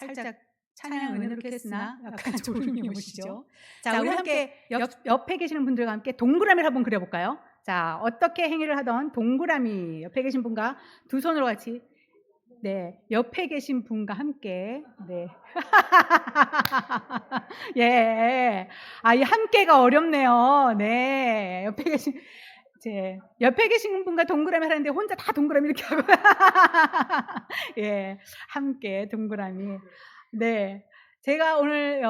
살짝 찬양 은혜롭게 했으나 약간 졸음이 오시죠? 자, 우리 함께 옆에 계시는 분들과 함께 동그라미를 한번 그려볼까요? 자, 어떻게 행위를 하던 동그라미 옆에 계신 분과 두 손으로 같이, 네, 옆에 계신 분과 함께, 네. 예. 아, 이 함께가 어렵네요. 네. 옆에 계신 분과 동그라미 하는데 혼자 다 동그라미 이렇게 하고. 예. 함께 동그라미. 네. 제가 오늘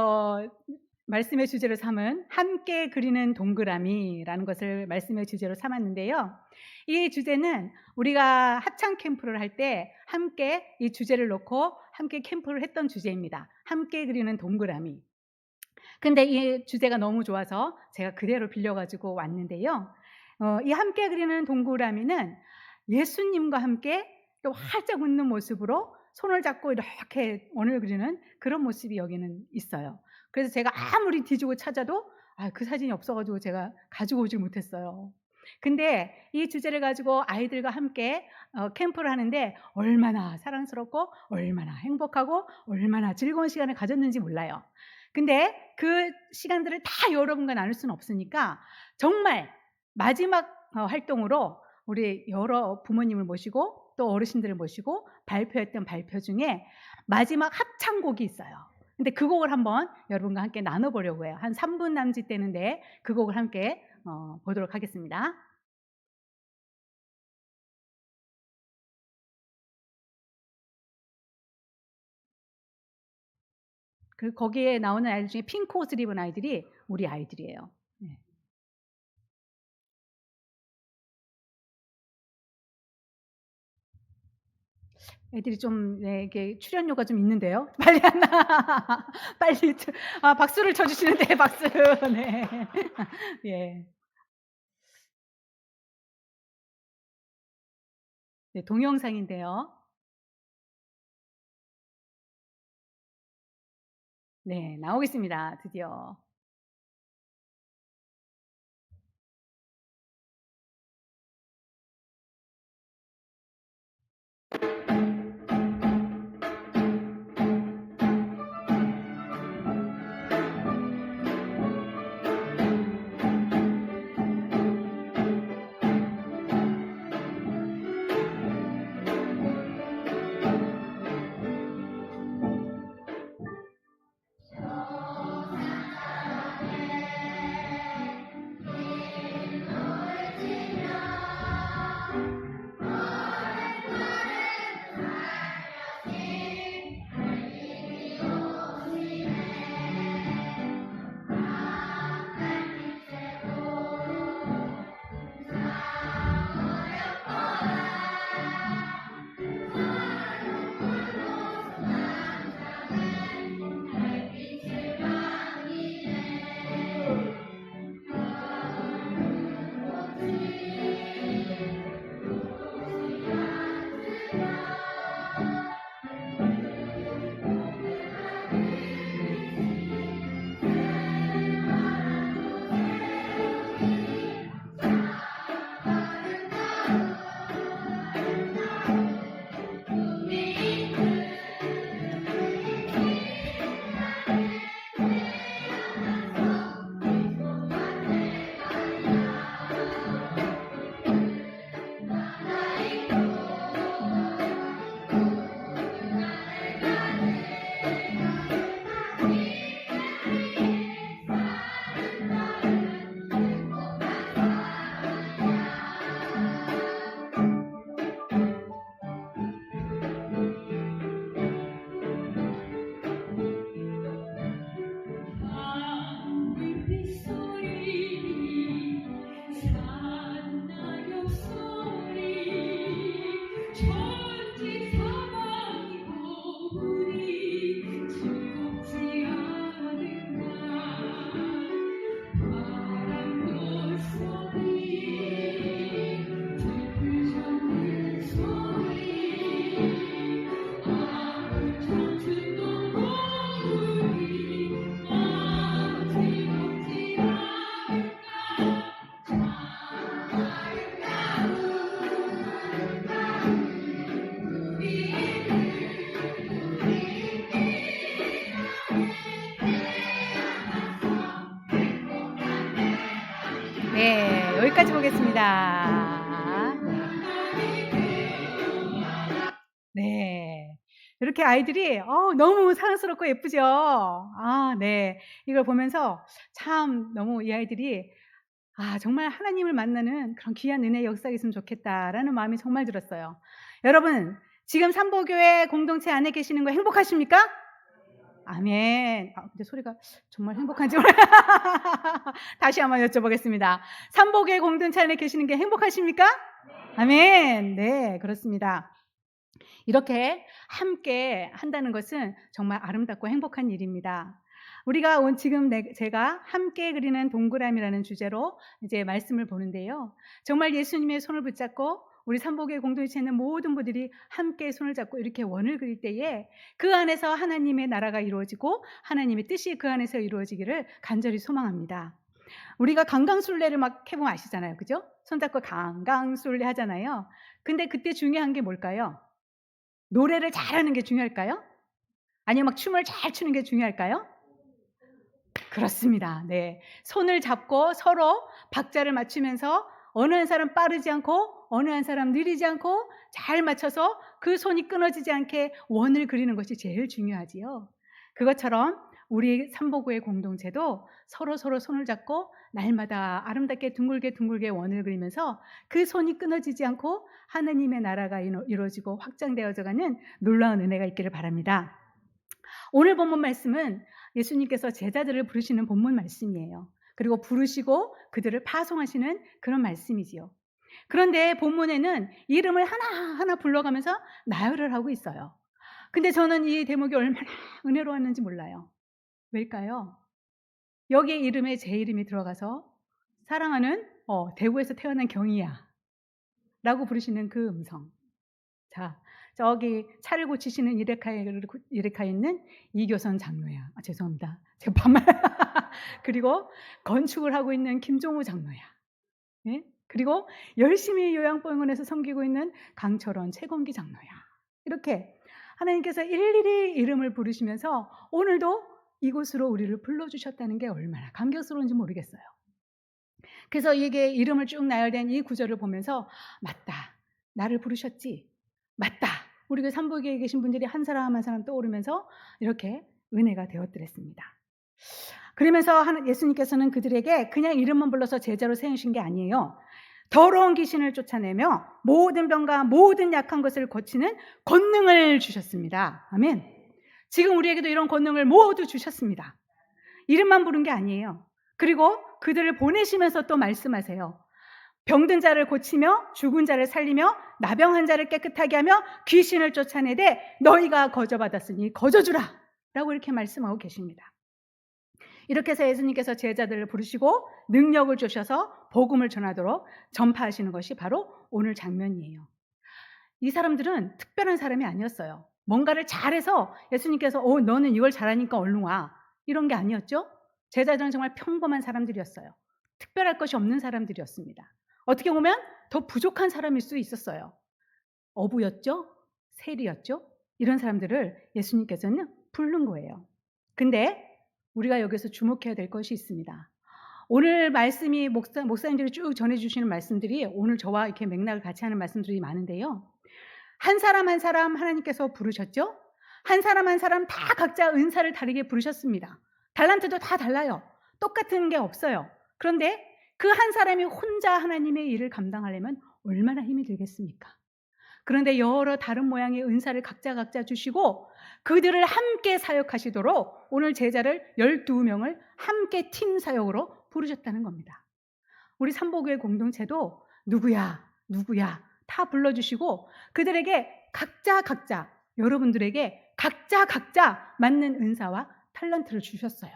말씀의 주제로 삼은 함께 그리는 동그라미라는 것을 말씀의 주제로 삼았는데요. 이 주제는 우리가 합창 캠프를 할 때 함께 이 주제를 놓고 함께 캠프를 했던 주제입니다. 함께 그리는 동그라미. 근데 이 주제가 너무 좋아서 제가 그대로 빌려가지고 왔는데요. 이 함께 그리는 동그라미는 예수님과 함께 또 활짝 웃는 모습으로 손을 잡고 이렇게 원을 그리는 그런 모습이 여기는 있어요. 그래서 제가 아무리 뒤지고 찾아도 그 사진이 없어가지고 제가 가지고 오질 못했어요. 근데 이 주제를 가지고 아이들과 함께 캠프를 하는데 얼마나 사랑스럽고 얼마나 행복하고 얼마나 즐거운 시간을 가졌는지 몰라요. 근데 그 시간들을 다 여러분과 나눌 수는 없으니까 정말 마지막 활동으로 우리 여러 부모님을 모시고 또 어르신들을 모시고 발표했던 발표 중에 마지막 합창곡이 있어요. 근데 그 곡을 한번 여러분과 함께 나눠보려고 해요. 한 3분 남짓 되는데 그 곡을 함께 보도록 하겠습니다. 거기에 나오는 아이들 중에 핑크 옷을 입은 아이들이 우리 아이들이에요. 네. 애들이 좀 이게 출연료가 좀 있는데요. 빨리 하나 빨리 박수를 쳐주시는데 박수. 네. 예. 네, 동영상인데요. 네, 나오겠습니다. 드디어. 여기까지 보겠습니다. 네. 이렇게 아이들이 너무 사랑스럽고 예쁘죠? 네. 이걸 보면서 참 너무 이 아이들이 '정말 하나님을 만나는 그런 귀한 은혜의 역사가 있으면 좋겠다.'라는 마음이 정말 들었어요. 여러분, 지금 삼보교회 공동체 안에 계시는 거 행복하십니까? 아멘. 근데 소리가 정말 행복한지 다시 한번 여쭤보겠습니다. 삼보교회 공동체 안에 계시는 게 행복하십니까? 아멘. 네, 그렇습니다. 이렇게 함께 한다는 것은 정말 아름답고 행복한 일입니다. 우리가 지금 제가 함께 그리는 동그라미라는 주제로 이제 말씀을 보는데요. 정말 예수님의 손을 붙잡고 우리 삼복의 공동체에 있는 모든 분들이 함께 손을 잡고 이렇게 원을 그릴 때에 그 안에서 하나님의 나라가 이루어지고 하나님의 뜻이 그 안에서 이루어지기를 간절히 소망합니다. 우리가 강강술래를 막 해보면 아시잖아요. 그죠? 손잡고 강강술래 하잖아요. 근데 그때 중요한 게 뭘까요? 노래를 잘하는 게 중요할까요? 아니면 막 춤을 잘 추는 게 중요할까요? 그렇습니다. 네. 손을 잡고 서로 박자를 맞추면서 어느 한 사람 빠르지 않고 어느 한 사람 느리지 않고 잘 맞춰서 그 손이 끊어지지 않게 원을 그리는 것이 제일 중요하지요. 그것처럼 우리 삼보교회 공동체도 서로 손을 잡고 날마다 아름답게 둥글게 원을 그리면서 그 손이 끊어지지 않고 하나님의 나라가 이루어지고 확장되어져 가는 놀라운 은혜가 있기를 바랍니다. 오늘 본문 말씀은 예수님께서 제자들을 부르시는 본문 말씀이에요. 그리고 부르시고 그들을 파송하시는 그런 말씀이지요. 그런데 본문에는 이름을 하나하나 불러가면서 나열을 하고 있어요. 근데 저는 이 대목이 얼마나 은혜로웠는지 몰라요. 왜일까요? 여기에 이름에 제 이름이 들어가서 사랑하는 대구에서 태어난 경이야 라고 부르시는 그 음성. 자, 저기 차를 고치시는 이레카에 있는 이교선 장로야. 죄송합니다. 제가 반말. 그리고 건축을 하고 있는 김종우 장로야. 예? 그리고 열심히 요양병원에서 섬기고 있는 강철원 최건기 장로야. 이렇게 하나님께서 일일이 이름을 부르시면서 오늘도 이곳으로 우리를 불러주셨다는 게 얼마나 감격스러운지 모르겠어요. 그래서 이게 이름을 쭉 나열된 이 구절을 보면서 맞다. 나를 부르셨지. 맞다. 우리 그 삼보교에 계신 분들이 한 사람 한 사람 떠오르면서 이렇게 은혜가 되었더랬습니다. 그러면서 예수님께서는 그들에게 그냥 이름만 불러서 제자로 세우신 게 아니에요. 더러운 귀신을 쫓아내며 모든 병과 모든 약한 것을 고치는 권능을 주셨습니다. 아멘. 지금 우리에게도 이런 권능을 모두 주셨습니다. 이름만 부른 게 아니에요. 그리고 그들을 보내시면서 또 말씀하세요. 병든 자를 고치며 죽은 자를 살리며 나병한 자를 깨끗하게 하며 귀신을 쫓아내되 너희가 거저받았으니 거저주라 라고 이렇게 말씀하고 계십니다. 이렇게 해서 예수님께서 제자들을 부르시고 능력을 주셔서 복음을 전하도록 전파하시는 것이 바로 오늘 장면이에요. 이 사람들은 특별한 사람이 아니었어요. 뭔가를 잘해서 예수님께서 너는 이걸 잘하니까 얼른 와 이런 게 아니었죠. 제자들은 정말 평범한 사람들이었어요. 특별할 것이 없는 사람들이었습니다. 어떻게 보면 더 부족한 사람일 수 있었어요. 어부였죠? 세리였죠? 이런 사람들을 예수님께서는 부른 거예요. 근데 우리가 여기서 주목해야 될 것이 있습니다. 오늘 말씀이 목사님들이 쭉 전해주시는 말씀들이 오늘 저와 이렇게 맥락을 같이 하는 말씀들이 많은데요. 한 사람 한 사람 하나님께서 부르셨죠? 한 사람 한 사람 다 각자 은사를 다르게 부르셨습니다. 달란트도 다 달라요. 똑같은 게 없어요. 그런데 그 한 사람이 혼자 하나님의 일을 감당하려면 얼마나 힘이 들겠습니까? 그런데 여러 다른 모양의 은사를 각자 주시고 그들을 함께 사역하시도록 오늘 제자를 12명을 함께 팀 사역으로 부르셨다는 겁니다. 우리 삼보교회 공동체도 누구야 다 불러주시고 그들에게 각자 여러분들에게 각자 맞는 은사와 탤런트를 주셨어요.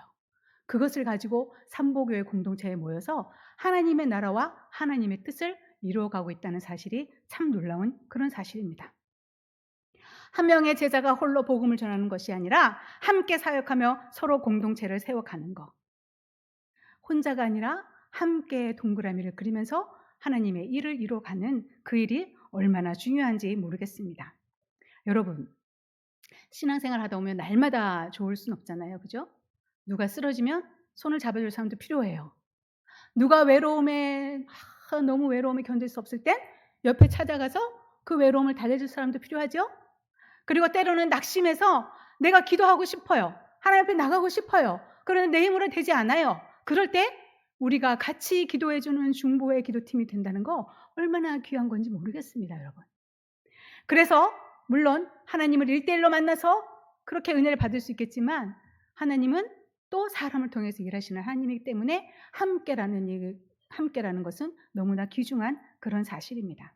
그것을 가지고 삼보교회 공동체에 모여서 하나님의 나라와 하나님의 뜻을 이루어가고 있다는 사실이 참 놀라운 그런 사실입니다. 한 명의 제자가 홀로 복음을 전하는 것이 아니라 함께 사역하며 서로 공동체를 세워가는 것. 혼자가 아니라 함께 동그라미를 그리면서 하나님의 일을 이루어가는 그 일이 얼마나 중요한지 모르겠습니다. 여러분, 신앙생활 하다 보면 날마다 좋을 순 없잖아요. 그죠? 누가 쓰러지면 손을 잡아줄 사람도 필요해요. 누가 외로움에 지쳐서 너무 외로움을 견딜 수 없을 땐 옆에 찾아가서 그 외로움을 달래줄 사람도 필요하죠. 그리고 때로는 낙심해서 내가 기도하고 싶어요. 하나님 앞에 나가고 싶어요. 그런데 내 힘으로 되지 않아요. 그럴 때 우리가 같이 기도해 주는 중보의 기도팀이 된다는 거 얼마나 귀한 건지 모르겠습니다, 여러분. 그래서 물론 하나님을 1대1로 만나서 그렇게 은혜를 받을 수 있겠지만 하나님은 또 사람을 통해서 일하시는 하나님이기 때문에 함께라는 것은 너무나 귀중한 그런 사실입니다.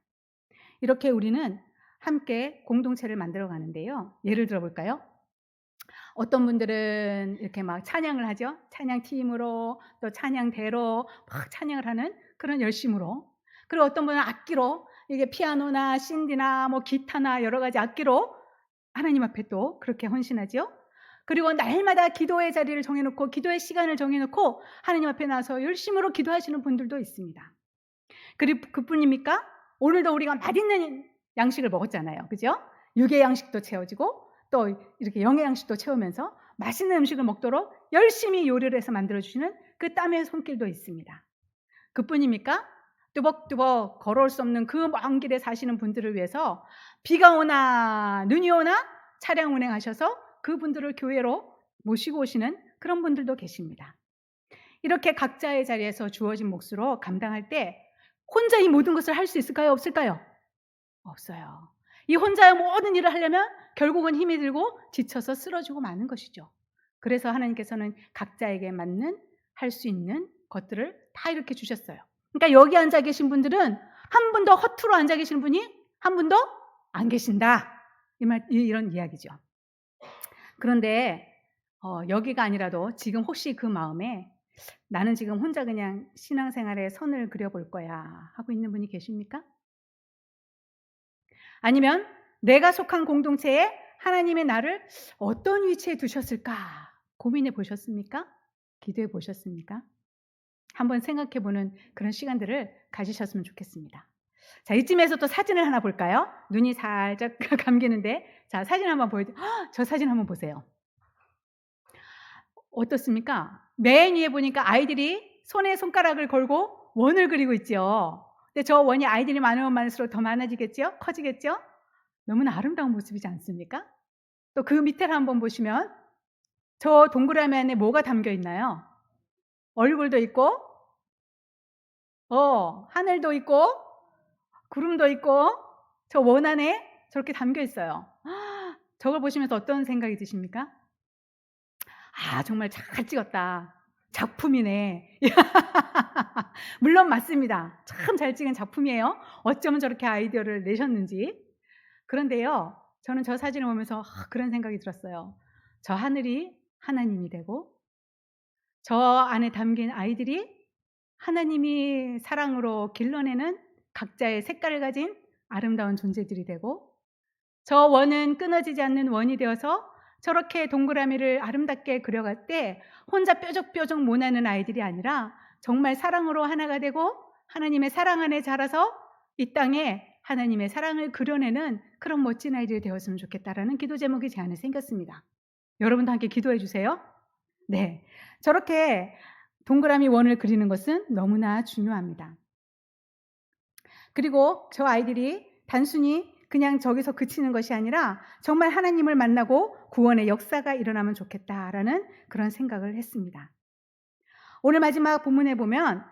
이렇게 우리는 함께 공동체를 만들어 가는데요. 예를 들어 볼까요? 어떤 분들은 이렇게 막 찬양을 하죠. 찬양팀으로 또 찬양대로 막 찬양을 하는 그런 열심으로. 그리고 어떤 분은 악기로 이게 피아노나 신디나 뭐 기타나 여러 가지 악기로 하나님 앞에 또 그렇게 헌신하죠. 그리고 날마다 기도의 자리를 정해놓고 기도의 시간을 정해놓고 하나님 앞에 나서 열심으로 기도하시는 분들도 있습니다. 그리고 그뿐입니까? 오늘도 우리가 맛있는 양식을 먹었잖아요. 그죠? 육의 양식도 채워지고 또 이렇게 영의 양식도 채우면서 맛있는 음식을 먹도록 열심히 요리를 해서 만들어주시는 그 땀의 손길도 있습니다. 그뿐입니까? 뚜벅뚜벅 걸어올 수 없는 그 먼 길에 사시는 분들을 위해서 비가 오나 눈이 오나 차량 운행하셔서 그분들을 교회로 모시고 오시는 그런 분들도 계십니다. 이렇게 각자의 자리에서 주어진 몫으로 감당할 때 혼자 이 모든 것을 할 수 있을까요? 없을까요? 없어요. 이 혼자의 모든 일을 하려면 결국은 힘이 들고 지쳐서 쓰러지고 마는 것이죠. 그래서 하나님께서는 각자에게 맞는 할 수 있는 것들을 다 이렇게 주셨어요. 그러니까 여기 앉아 계신 분들은 한 분도 허투루 앉아 계신 분이 한 분도 안 계신다. 이런 이야기죠. 그런데 여기가 아니라도 지금 혹시 그 마음에 나는 지금 혼자 그냥 신앙생활에 선을 그려볼 거야 하고 있는 분이 계십니까? 아니면 내가 속한 공동체에 하나님의 나를 어떤 위치에 두셨을까 고민해 보셨습니까? 기도해 보셨습니까? 한번 생각해 보는 그런 시간들을 가지셨으면 좋겠습니다. 자, 이쯤에서 또 사진을 하나 볼까요? 눈이 살짝 감기는데 자, 사진 한번 저 사진 한번 보세요. 어떻습니까? 맨 위에 보니까 아이들이 손에 손가락을 걸고 원을 그리고 있죠. 근데 저 원이 아이들이 많으면 많을수록 더 많아지겠죠? 커지겠죠? 너무나 아름다운 모습이지 않습니까? 또 그 밑에를 한번 보시면 저 동그라미 안에 뭐가 담겨 있나요? 얼굴도 있고 하늘도 있고 구름도 있고 저 원 안에 저렇게 담겨 있어요. 저걸 보시면서 어떤 생각이 드십니까? 아, 정말 잘 찍었다. 작품이네. 물론 맞습니다. 참 잘 찍은 작품이에요. 어쩌면 저렇게 아이디어를 내셨는지. 그런데요, 저는 저 사진을 보면서 그런 생각이 들었어요. 저 하늘이 하나님이 되고 저 안에 담긴 아이들이 하나님이 사랑으로 길러내는 각자의 색깔을 가진 아름다운 존재들이 되고 저 원은 끊어지지 않는 원이 되어서 저렇게 동그라미를 아름답게 그려갈 때 혼자 뾰족뾰족 모나는 아이들이 아니라 정말 사랑으로 하나가 되고 하나님의 사랑 안에 자라서 이 땅에 하나님의 사랑을 그려내는 그런 멋진 아이들이 되었으면 좋겠다라는 기도 제목이 제 안에 생겼습니다. 여러분도 함께 기도해 주세요. 네, 저렇게 동그라미 원을 그리는 것은 너무나 중요합니다. 그리고 저 아이들이 단순히 그냥 저기서 그치는 것이 아니라 정말 하나님을 만나고 구원의 역사가 일어나면 좋겠다라는 그런 생각을 했습니다. 오늘 마지막 본문에 보면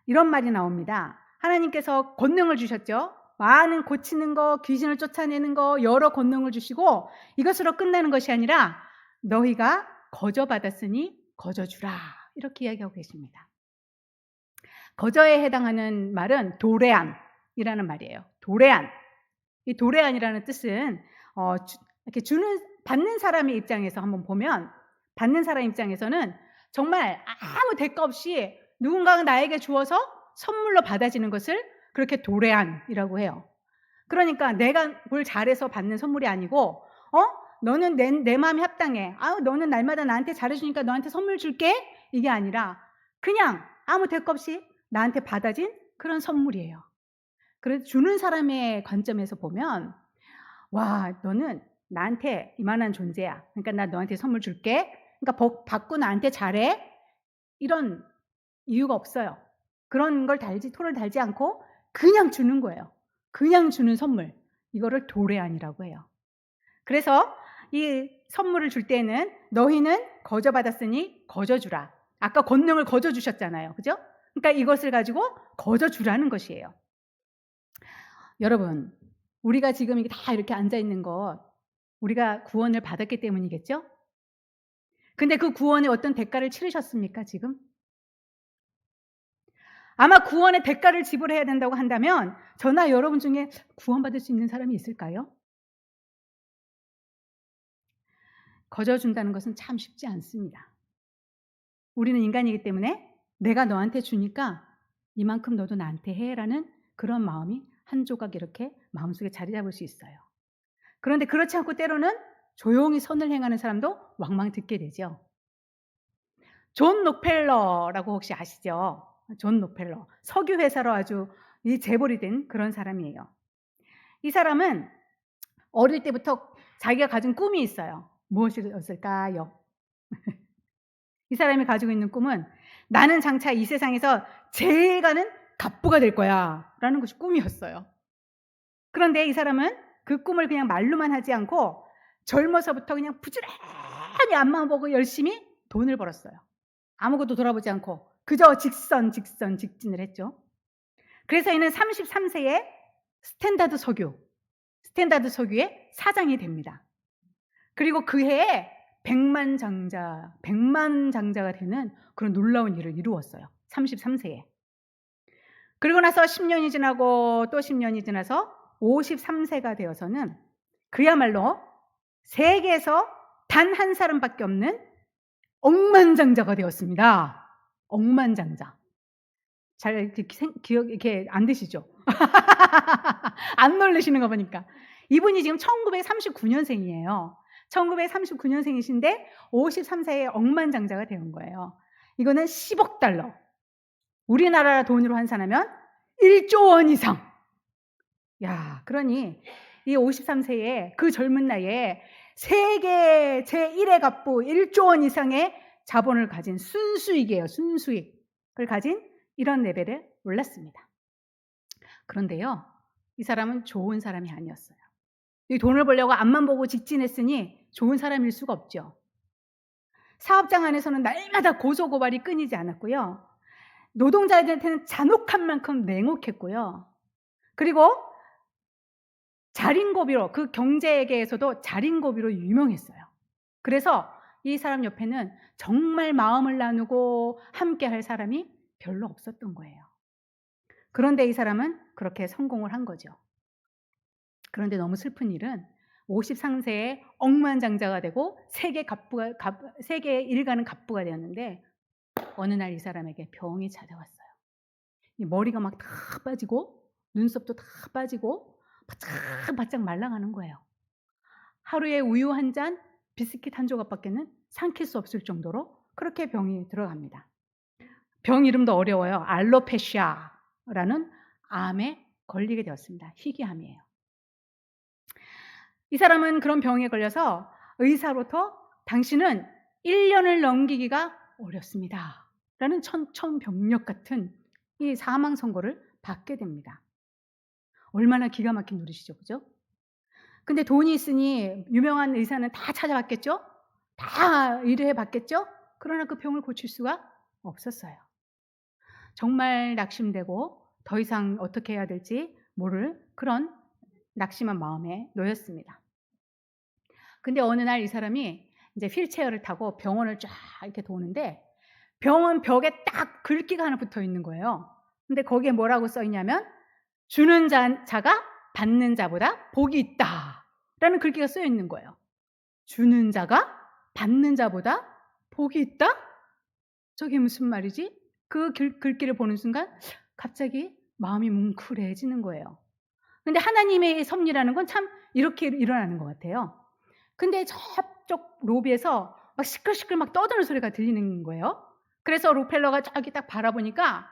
이런 말이 나옵니다. 하나님께서 권능을 주셨죠. 많은 고치는 거, 귀신을 쫓아내는 거, 여러 권능을 주시고 이것으로 끝나는 것이 아니라 너희가 거저받았으니 거저주라 이렇게 이야기하고 계십니다. 거저에 해당하는 말은 도래함이라는 말이에요. 도래함. 이 도래함이라는 뜻은 이렇게 받는 사람의 입장에서 한번 보면 받는 사람 입장에서는 정말 아무 대가 없이 누군가가 나에게 주어서 선물로 받아지는 것을 그렇게 도래함이라고 해요. 그러니까 내가 뭘 잘해서 받는 선물이 아니고 너는 내 마음에 합당해. 너는 날마다 나한테 잘해주니까 너한테 선물 줄게. 이게 아니라 그냥 아무 대가 없이 나한테 받아진 그런 선물이에요. 그래서 주는 사람의 관점에서 보면 와, 너는 나한테 이만한 존재야. 그러니까 나 너한테 선물 줄게. 그러니까 받고 나한테 잘해. 이런 이유가 없어요. 그런 걸 토를 달지 않고 그냥 주는 거예요. 그냥 주는 선물. 이거를 도래안이라고 해요. 그래서 이 선물을 줄 때에는 너희는 거저 받았으니 거저 주라. 아까 권능을 거저 주셨잖아요. 그죠? 그러니까 이것을 가지고 거저 주라는 것이에요. 여러분, 우리가 지금 이게 다 이렇게 앉아 있는 것, 우리가 구원을 받았기 때문이겠죠? 근데 그 구원에 어떤 대가를 치르셨습니까, 지금? 아마 구원의 대가를 지불해야 된다고 한다면 저나 여러분 중에 구원받을 수 있는 사람이 있을까요? 거저 준다는 것은 참 쉽지 않습니다. 우리는 인간이기 때문에 내가 너한테 주니까 이만큼 너도 나한테 해라는 그런 마음이 한 조각 이렇게 마음속에 자리 잡을 수 있어요. 그런데 그렇지 않고 때로는 조용히 선을 행하는 사람도 왕왕 듣게 되죠. 존 록펠러라고 혹시 아시죠? 존 록펠러. 석유 회사로 아주 이 재벌이 된 그런 사람이에요. 이 사람은 어릴 때부터 자기가 가진 꿈이 있어요. 무엇이었을까요? 이 사람이 가지고 있는 꿈은 나는 장차 이 세상에서 제일 가는 갑부가 될 거야 라는 것이 꿈이었어요. 그런데 이 사람은 그 꿈을 그냥 말로만 하지 않고 젊어서부터 그냥 부지런히 앞만 보고 열심히 돈을 벌었어요. 아무것도 돌아보지 않고 그저 직진을 했죠. 그래서 이는 33세에 스탠다드 석유의 사장이 됩니다. 그리고 그 해에 100만 장자가 되는 그런 놀라운 일을 이루었어요. 33세에. 그리고 나서 10년이 지나고 또 10년이 지나서 53세가 되어서는 그야말로 세계에서 단 한 사람밖에 없는 억만장자가 되었습니다. 억만장자. 잘 기억 이렇게 안 되시죠? 안 놀라시는 거 보니까. 이분이 지금 1939년생이에요. 1939년생이신데 53세에 억만장자가 되는 거예요. 이거는 10억 달러. 우리나라 돈으로 환산하면 1조 원 이상. 야, 그러니 이 53세에 그 젊은 나이에 세계 제1의 갑부 1조 원 이상의 자본을 가진 순수익이에요. 순수익을 가진 이런 레벨에 올랐습니다. 그런데요, 이 사람은 좋은 사람이 아니었어요. 이 돈을 벌려고 앞만 보고 직진했으니 좋은 사람일 수가 없죠. 사업장 안에서는 날마다 고소고발이 끊이지 않았고요. 노동자들한테는 잔혹한 만큼 냉혹했고요. 그리고 자린고비로, 그 경제계에서도 자린고비로 유명했어요. 그래서 이 사람 옆에는 정말 마음을 나누고 함께 할 사람이 별로 없었던 거예요. 그런데 이 사람은 그렇게 성공을 한 거죠. 그런데 너무 슬픈 일은 53세에 억만장자가 되고 세계 일가는 갑부가 되었는데 어느 날 이 사람에게 병이 찾아왔어요. 이 머리가 막 다 빠지고 눈썹도 다 빠지고 바짝바짝 말라가는 거예요. 하루에 우유 한 잔, 비스킷 한 조각밖에는 삼킬 수 없을 정도로 그렇게 병이 들어갑니다. 병 이름도 어려워요. 알로페시아라는 암에 걸리게 되었습니다. 희귀암이에요. 이 사람은 그런 병에 걸려서 의사로부터 당신은 1년을 넘기기가 어렵습니다. 라는 천병력 같은 이 사망 선고를 받게 됩니다. 얼마나 기가 막힌 노릇이죠. 그죠? 근데 돈이 있으니 유명한 의사는 다 찾아봤겠죠? 다 의뢰해 봤겠죠? 그러나 그 병을 고칠 수가 없었어요. 정말 낙심되고 더 이상 어떻게 해야 될지 모를 그런 낙심한 마음에 놓였습니다. 근데 어느 날 이 사람이 이제 휠체어를 타고 병원을 쫙 이렇게 도는데 병원 벽에 딱 글귀가 하나 붙어 있는 거예요. 근데 거기에 뭐라고 써 있냐면 주는 자가 받는 자보다 복이 있다 라는 글귀가 쓰여 있는 거예요. 주는 자가 받는 자보다 복이 있다? 저게 무슨 말이지? 그 글귀를 보는 순간 갑자기 마음이 뭉클해지는 거예요. 근데 하나님의 섭리라는 건 참 이렇게 일어나는 것 같아요. 근데 저쪽 로비에서 막 시끌시끌 막 떠드는 소리가 들리는 거예요. 그래서 록펠러가 저기 딱 바라보니까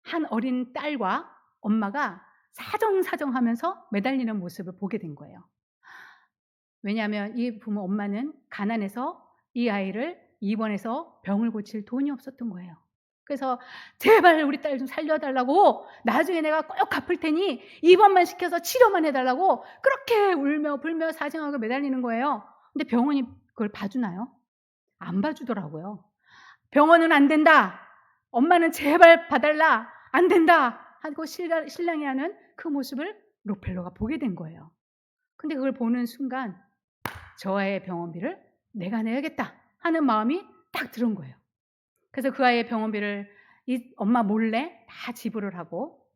한 어린 딸과 엄마가 사정사정하면서 매달리는 모습을 보게 된 거예요. 왜냐하면 이 부모 엄마는 가난해서 이 아이를 입원해서 병을 고칠 돈이 없었던 거예요. 그래서 제발 우리 딸 좀 살려달라고, 나중에 내가 꼭 갚을 테니 입원만 시켜서 치료만 해달라고 그렇게 울며 불며 사정하고 매달리는 거예요. 근데 병원이 그걸 봐주나요? 안 봐주더라고요. 병원은 안 된다. 엄마는 제발 봐달라. 안 된다. 하고 신랑이 하는 그 모습을 록펠러가 보게 된 거예요. 근데 그걸 보는 순간 저 아이의 병원비를 내가 내야겠다 하는 마음이 딱 들은 거예요. 그래서 그 아이의 병원비를 이 엄마 몰래 다 지불을 하고,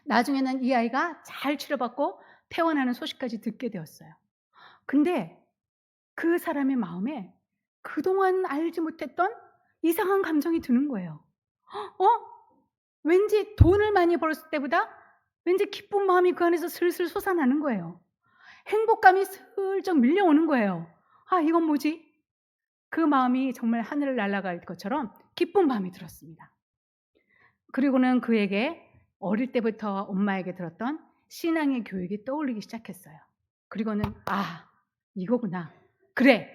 나중에는 이 아이가 잘 치료받고 퇴원하는 소식까지 듣게 되었어요. 근데 그 사람의 마음에 그동안 알지 못했던 이상한 감정이 드는 거예요. 왠지 돈을 많이 벌었을 때보다 왠지 기쁜 마음이 그 안에서 슬슬 솟아나는 거예요. 행복감이 슬쩍 밀려오는 거예요. 아, 이건 뭐지? 그 마음이 정말 하늘을 날아갈 것처럼 기쁜 마음이 들었습니다. 그리고는 그에게 어릴 때부터 엄마에게 들었던 신앙의 교육이 떠올리기 시작했어요. 그리고는 아, 이거구나. 그래,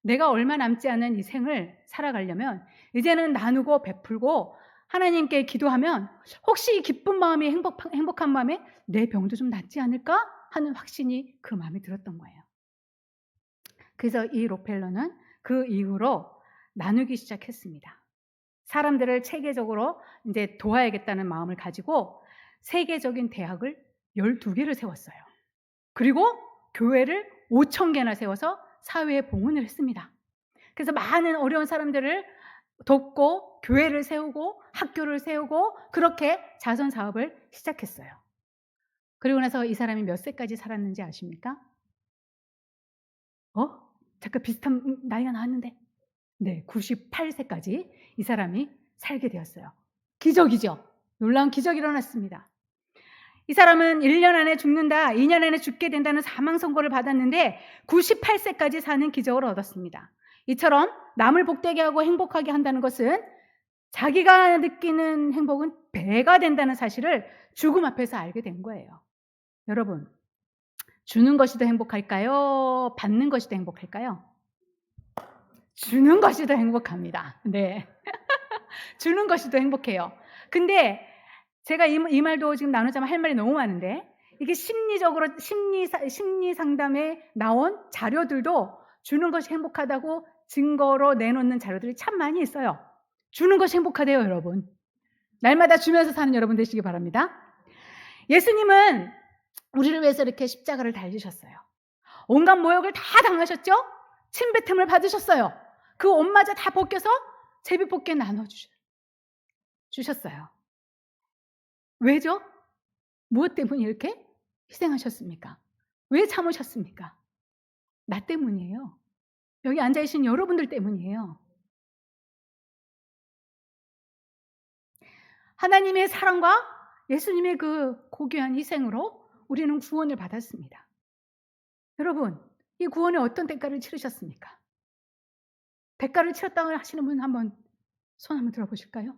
내가 얼마 남지 않은 이 생을 살아가려면 이제는 나누고 베풀고 하나님께 기도하면 혹시 이 기쁜 마음이 행복한 마음에 내 병도 좀 낫지 않을까 하는 확신이 그 마음에 들었던 거예요. 그래서 이 록펠러는 그 이후로 나누기 시작했습니다. 사람들을 체계적으로 이제 도와야겠다는 마음을 가지고 세계적인 대학을 12개를 세웠어요. 그리고 교회를 5,000개나 세워서 사회에 봉헌을 했습니다. 그래서 많은 어려운 사람들을 돕고 교회를 세우고 학교를 세우고 그렇게 자선 사업을 시작했어요. 그리고 나서 이 사람이 몇 세까지 살았는지 아십니까? 잠깐 비슷한 나이가 나왔는데, 네, 98세까지 이 사람이 살게 되었어요. 기적이죠. 놀라운 기적이 일어났습니다. 이 사람은 1년 안에 죽는다, 2년 안에 죽게 된다는 사망 선고를 받았는데 98세까지 사는 기적을 얻었습니다. 이처럼 남을 복되게 하고 행복하게 한다는 것은 자기가 느끼는 행복은 배가 된다는 사실을 죽음 앞에서 알게 된 거예요. 여러분, 주는 것이 더 행복할까요? 받는 것이 더 행복할까요? 주는 것이 더 행복합니다. 네. 주는 것이 더 행복해요. 근데 제가 이 말도 지금 나누자면 할 말이 너무 많은데, 이게 심리적으로 심리 상담에 나온 자료들도 주는 것이 행복하다고 증거로 내놓는 자료들이 참 많이 있어요. 주는 것이 행복하대요, 여러분. 날마다 주면서 사는 여러분 되시기 바랍니다. 예수님은 우리를 위해서 이렇게 십자가를 달리셨어요. 온갖 모욕을 다 당하셨죠? 침뱉음을 받으셨어요. 그 옷마저 다 벗겨서 제비뽑기에 나눠주셨어요. 왜죠? 무엇 때문에 이렇게 희생하셨습니까? 왜 참으셨습니까? 나 때문이에요. 여기 앉아계신 여러분들 때문이에요. 하나님의 사랑과 예수님의 그 고귀한 희생으로 우리는 구원을 받았습니다. 여러분, 이 구원에 어떤 대가를 치르셨습니까? 대가를 치렀다고 하시는 분 한번 손 한번 들어보실까요?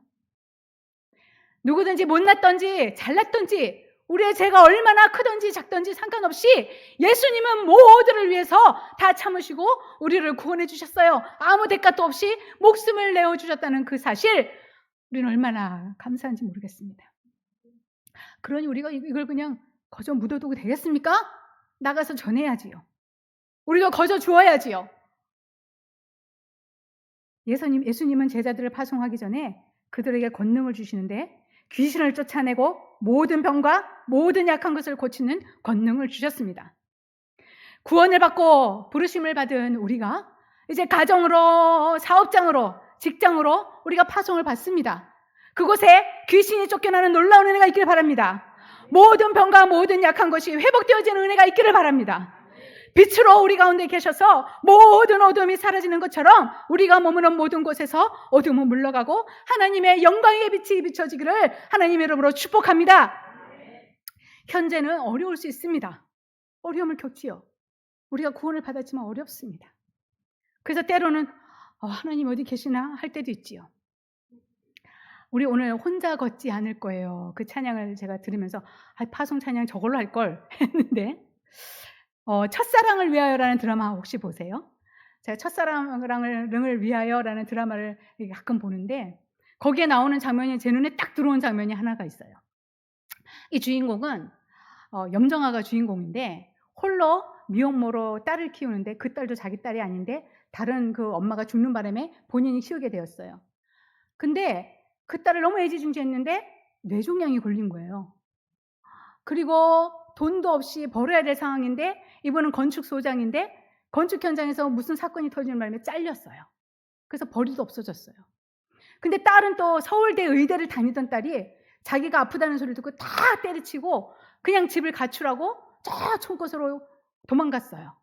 누구든지 못났던지 잘났던지 우리의 죄가 얼마나 크든지 작든지 상관없이 예수님은 모두를 위해서 다 참으시고 우리를 구원해 주셨어요. 아무 대가도 없이 목숨을 내어주셨다는 그 사실, 우리는 얼마나 감사한지 모르겠습니다. 그러니 우리가 이걸 그냥 거저 묻어두고 되겠습니까? 나가서 전해야지요. 우리도 거저 주어야지요. 예수님은 제자들을 파송하기 전에 그들에게 권능을 주시는데 귀신을 쫓아내고 모든 병과 모든 약한 것을 고치는 권능을 주셨습니다. 구원을 받고 부르심을 받은 우리가 이제 가정으로, 사업장으로, 직장으로 우리가 파송을 받습니다. 그곳에 귀신이 쫓겨나는 놀라운 은혜가 있기를 바랍니다. 모든 병과 모든 약한 것이 회복되어지는 은혜가 있기를 바랍니다. 빛으로 우리 가운데 계셔서 모든 어둠이 사라지는 것처럼 우리가 머무는 모든 곳에서 어둠은 물러가고 하나님의 영광의 빛이 비춰지기를 하나님의 이름으로 축복합니다. 현재는 어려울 수 있습니다. 어려움을 겪지요. 우리가 구원을 받았지만 어렵습니다. 그래서 때로는 하나님 어디 계시나 할 때도 있지요. 우리 오늘 혼자 걷지 않을 거예요. 그 찬양을 제가 들으면서 파송 찬양 저걸로 할 걸 했는데, 첫사랑을 위하여라는 드라마 혹시 보세요? 제가 첫사랑을 위하여라는 드라마를 가끔 보는데 거기에 나오는 장면이 제 눈에 딱 들어온 장면이 하나가 있어요. 이 주인공은 염정아가 주인공인데 홀로 미혼모로 딸을 키우는데 그 딸도 자기 딸이 아닌데 다른 그 엄마가 죽는 바람에 본인이 키우게 되었어요. 근데 그 딸을 너무 애지중지했는데 뇌종양이 걸린 거예요. 그리고 돈도 없이 벌어야 될 상황인데 이분은 건축소장인데 건축 현장에서 무슨 사건이 터지는 바람에 잘렸어요. 그래서 벌이도 없어졌어요. 근데 딸은 또 서울대 의대를 다니던 딸이 자기가 아프다는 소리를 듣고 다 때려치고 그냥 집을 가출하고 저 촌곳으로 도망갔어요.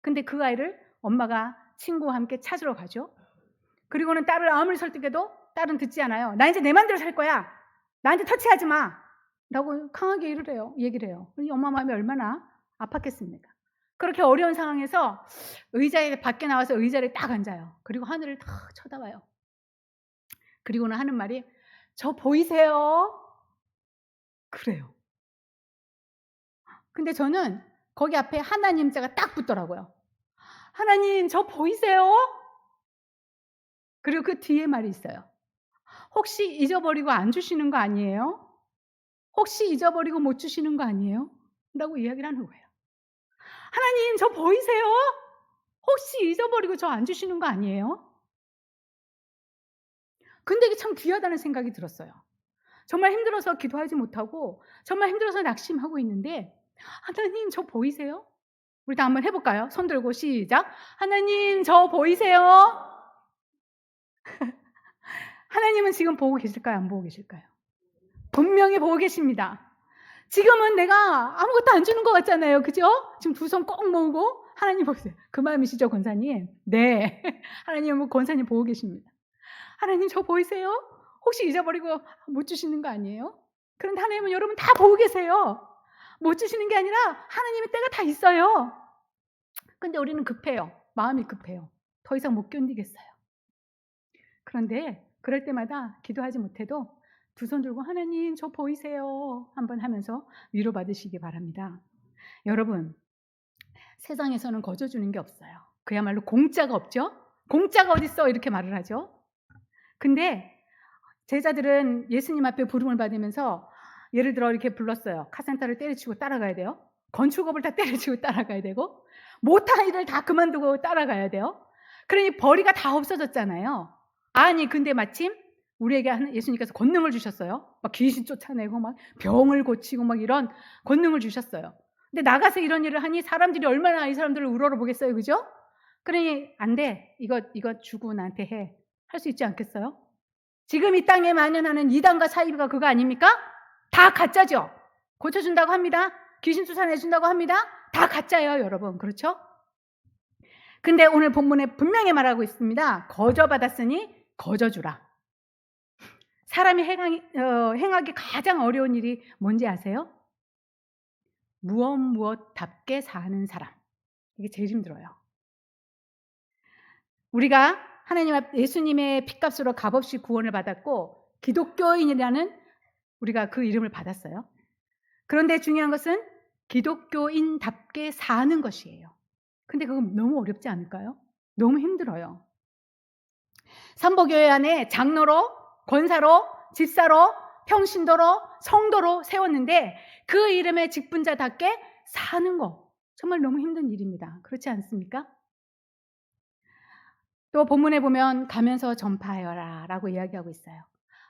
근데 그 아이를 엄마가 친구와 함께 찾으러 가죠. 그리고는 딸을 아무리 설득해도 딸은 듣지 않아요. 나 이제 내 맘대로 살 거야. 나한테 터치하지 마. 라고 강하게 얘기를 해요. 이 엄마 마음이 얼마나 아팠겠습니까? 그렇게 어려운 상황에서 의자에 밖에 나와서 의자를 딱 앉아요. 그리고 하늘을 딱 쳐다봐요. 그리고는 하는 말이 저 보이세요? 그래요. 근데 저는 거기 앞에 하나님 자가 딱 붙더라고요. 하나님 저 보이세요? 그리고 그 뒤에 말이 있어요. 혹시 잊어버리고 안 주시는 거 아니에요? 혹시 잊어버리고 못 주시는 거 아니에요? 라고 이야기를 하는 거예요. 하나님 저 보이세요? 혹시 잊어버리고 저 안 주시는 거 아니에요? 근데 이게 참 귀하다는 생각이 들었어요. 정말 힘들어서 기도하지 못하고 정말 힘들어서 낙심하고 있는데 하나님 저 보이세요? 우리 다 한번 해볼까요? 손 들고 시작. 하나님 저 보이세요? 하나님은 지금 보고 계실까요? 안 보고 계실까요? 분명히 보고 계십니다. 지금은 내가 아무것도 안 주는 것 같잖아요. 그죠? 지금 두 손 꼭 모으고 하나님 보세요. 그 마음이시죠, 권사님? 네. 하나님은 권사님 보고 계십니다. 하나님 저 보이세요? 혹시 잊어버리고 못 주시는 거 아니에요? 그런데 하나님은 여러분 다 보고 계세요. 못 주시는 게 아니라 하나님의 때가 다 있어요. 근데 우리는 급해요. 마음이 급해요. 더 이상 못 견디겠어요. 그런데 그럴 때마다 기도하지 못해도 두 손 들고 하나님 저 보이세요 한번 하면서 위로받으시기 바랍니다. 여러분 세상에서는 거저주는 게 없어요. 그야말로 공짜가 없죠. 공짜가 어딨어 이렇게 말을 하죠. 근데 제자들은 예수님 앞에 부름을 받으면서 예를 들어 이렇게 불렀어요. 카센터를 때려치고 따라가야 돼요. 건축업을 다 때려치고 따라가야 되고 못할 일을 다 그만두고 따라가야 돼요. 그러니 벌이가 다 없어졌잖아요. 아니 근데 마침 우리에게 예수님께서 권능을 주셨어요. 막 귀신 쫓아내고 막 병을 고치고 막 이런 권능을 주셨어요. 근데 나가서 이런 일을 하니 사람들이 얼마나 이 사람들을 우러러보겠어요. 그죠? 그러니 안 돼. 이거 주고 나한테 해. 할 수 있지 않겠어요? 지금 이 땅에 만연하는 이단과 사이비가 그거 아닙니까? 다 가짜죠. 고쳐준다고 합니다. 귀신 쫓아내준다고 합니다. 다 가짜예요, 여러분. 그렇죠? 근데 오늘 본문에 분명히 말하고 있습니다. 거저받았으니 거저주라. 사람이 행하기 가장 어려운 일이 뭔지 아세요? 무엇답게 사는 사람. 이게 제일 힘들어요. 우리가 하나님 앞 예수님의 핏값으로 값없이 구원을 받았고 기독교인이라는 우리가 그 이름을 받았어요. 그런데 중요한 것은 기독교인답게 사는 것이에요. 근데 그건 너무 어렵지 않을까요? 너무 힘들어요. 삼보교회 안에 장로로, 권사로, 집사로, 평신도로, 성도로 세웠는데 그 이름의 직분자답게 사는 거 정말 너무 힘든 일입니다. 그렇지 않습니까? 또 본문에 보면 가면서 전파하여라 라고 이야기하고 있어요.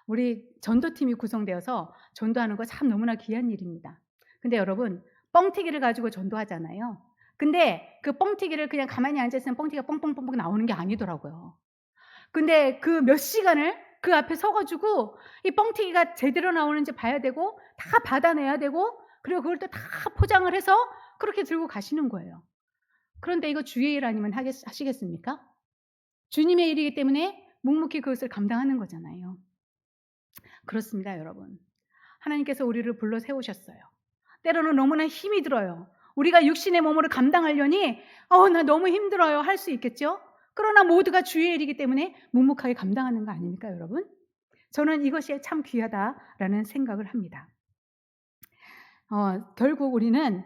우리 전도팀이 구성되어서 전도하는 거 참 너무나 귀한 일입니다. 근데 여러분 뻥튀기를 가지고 전도하잖아요. 근데 그 뻥튀기를 그냥 가만히 앉아있으면 뻥튀기가 뻥뻥뻥뻥 나오는 게 아니더라고요. 근데 그 몇 시간을 그 앞에 서가지고 이 뻥튀기가 제대로 나오는지 봐야 되고 다 받아내야 되고 그리고 그걸 또 다 포장을 해서 그렇게 들고 가시는 거예요. 그런데 이거 주의 일 아니면 하시겠습니까? 주님의 일이기 때문에 묵묵히 그것을 감당하는 거잖아요. 그렇습니다, 여러분. 하나님께서 우리를 불러 세우셨어요. 때로는 너무나 힘이 들어요. 우리가 육신의 몸으로 감당하려니 나 너무 힘들어요. 할 수 있겠죠? 그러나 모두가 주의 일이기 때문에 묵묵하게 감당하는 거 아닙니까, 여러분? 저는 이것이 참 귀하다라는 생각을 합니다. 결국 우리는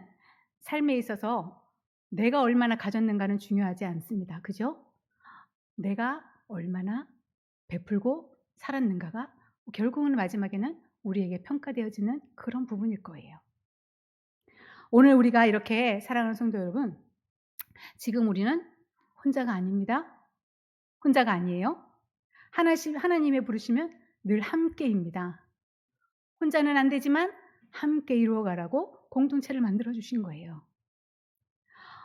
삶에 있어서 내가 얼마나 가졌는가는 중요하지 않습니다. 그죠? 내가 얼마나 베풀고 살았는가가 결국은 마지막에는 우리에게 평가되어지는 그런 부분일 거예요. 오늘 우리가 이렇게 사랑하는 성도 여러분, 지금 우리는 혼자가 아닙니다. 혼자가 아니에요. 하나님의 부르시면 늘 함께입니다. 혼자는 안 되지만 함께 이루어가라고 공동체를 만들어 주신 거예요.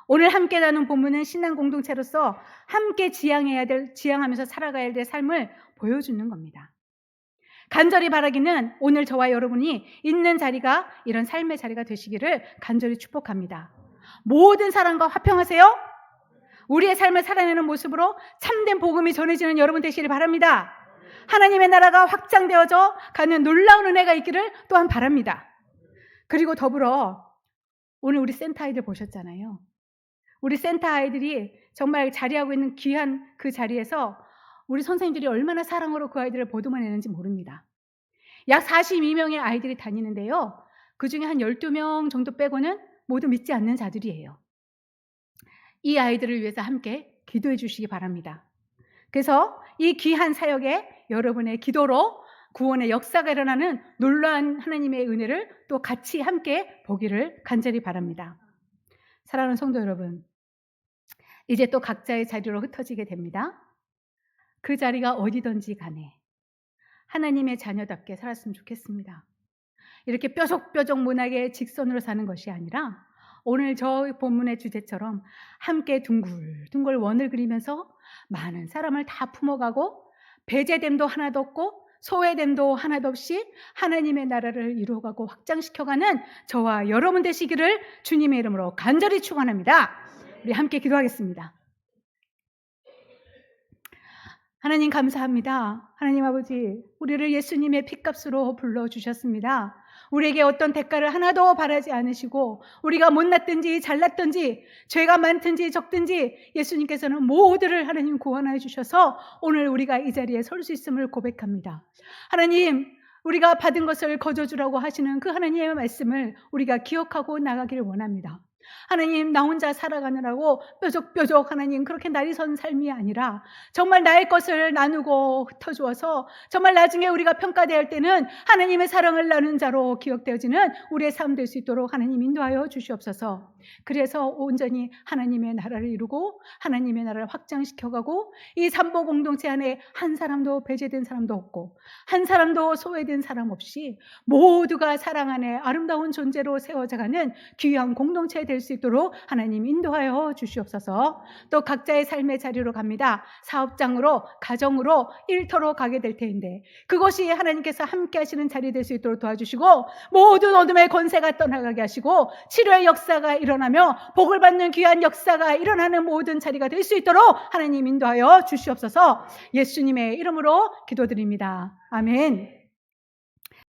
오늘 함께 나눈 본문은 신앙 공동체로서 함께 지향하면서 살아가야 될 삶을 보여주는 겁니다. 간절히 바라기는 오늘 저와 여러분이 있는 자리가 이런 삶의 자리가 되시기를 간절히 축복합니다. 모든 사람과 화평하세요. 우리의 삶을 살아내는 모습으로 참된 복음이 전해지는 여러분 되시길 바랍니다. 하나님의 나라가 확장되어져 가는 놀라운 은혜가 있기를 또한 바랍니다. 그리고 더불어 오늘 우리 센터 아이들 보셨잖아요. 우리 센터 아이들이 정말 자리하고 있는 귀한 그 자리에서 우리 선생님들이 얼마나 사랑으로 그 아이들을 보듬어내는지 모릅니다. 약 42명의 아이들이 다니는데요. 그중에 한 12명 정도 빼고는 모두 믿지 않는 자들이에요. 이 아이들을 위해서 함께 기도해 주시기 바랍니다. 그래서 이 귀한 사역에 여러분의 기도로 구원의 역사가 일어나는 놀라운 하나님의 은혜를 또 같이 함께 보기를 간절히 바랍니다. 사랑하는 성도 여러분, 이제 또 각자의 자리로 흩어지게 됩니다. 그 자리가 어디든지 간에 하나님의 자녀답게 살았으면 좋겠습니다. 이렇게 뾰족뾰족문하게 직선으로 사는 것이 아니라 오늘 저 본문의 주제처럼 함께 둥글둥글 원을 그리면서 많은 사람을 다 품어가고 배제됨도 하나도 없고 소외됨도 하나도 없이 하나님의 나라를 이루어가고 확장시켜가는 저와 여러분 되시기를 주님의 이름으로 간절히 축원합니다. 우리 함께 기도하겠습니다. 하나님 감사합니다. 하나님 아버지, 우리를 예수님의 핏값으로 불러주셨습니다. 우리에게 어떤 대가를 하나도 바라지 않으시고 우리가 못났든지 잘났든지 죄가 많든지 적든지 예수님께서는 모두를 하나님 구원하여 주셔서 오늘 우리가 이 자리에 설 수 있음을 고백합니다. 하나님, 우리가 받은 것을 거저주라고 하시는 그 하나님의 말씀을 우리가 기억하고 나가기를 원합니다. 하나님, 나 혼자 살아가느라고 뾰족뾰족 하나님 그렇게 날이 선 삶이 아니라 정말 나의 것을 나누고 흩어주어서 정말 나중에 우리가 평가될 때는 하나님의 사랑을 나눈 자로 기억되어지는 우리의 삶 될 수 있도록 하나님 인도하여 주시옵소서. 그래서 온전히 하나님의 나라를 이루고 하나님의 나라를 확장시켜가고 이 삼보 공동체 안에 한 사람도 배제된 사람도 없고 한 사람도 소외된 사람 없이 모두가 사랑 안에 아름다운 존재로 세워져가는 귀한 공동체 될 수 있도록 하나님 인도하여 주시옵소서. 또 각자의 삶의 자리로 갑니다. 사업장으로, 가정으로, 일터로 가게 될 텐데 그것이 하나님께서 함께 하시는 자리 될 수 있도록 도와주시고 모든 어둠의 권세가 떠나가게 하시고 치료의 역사가 일어나며 복을 받는 귀한 역사가 일어나는 모든 자리가 될 수 있도록 하나님 인도하여 주시옵소서. 예수님의 이름으로 기도드립니다. 아멘.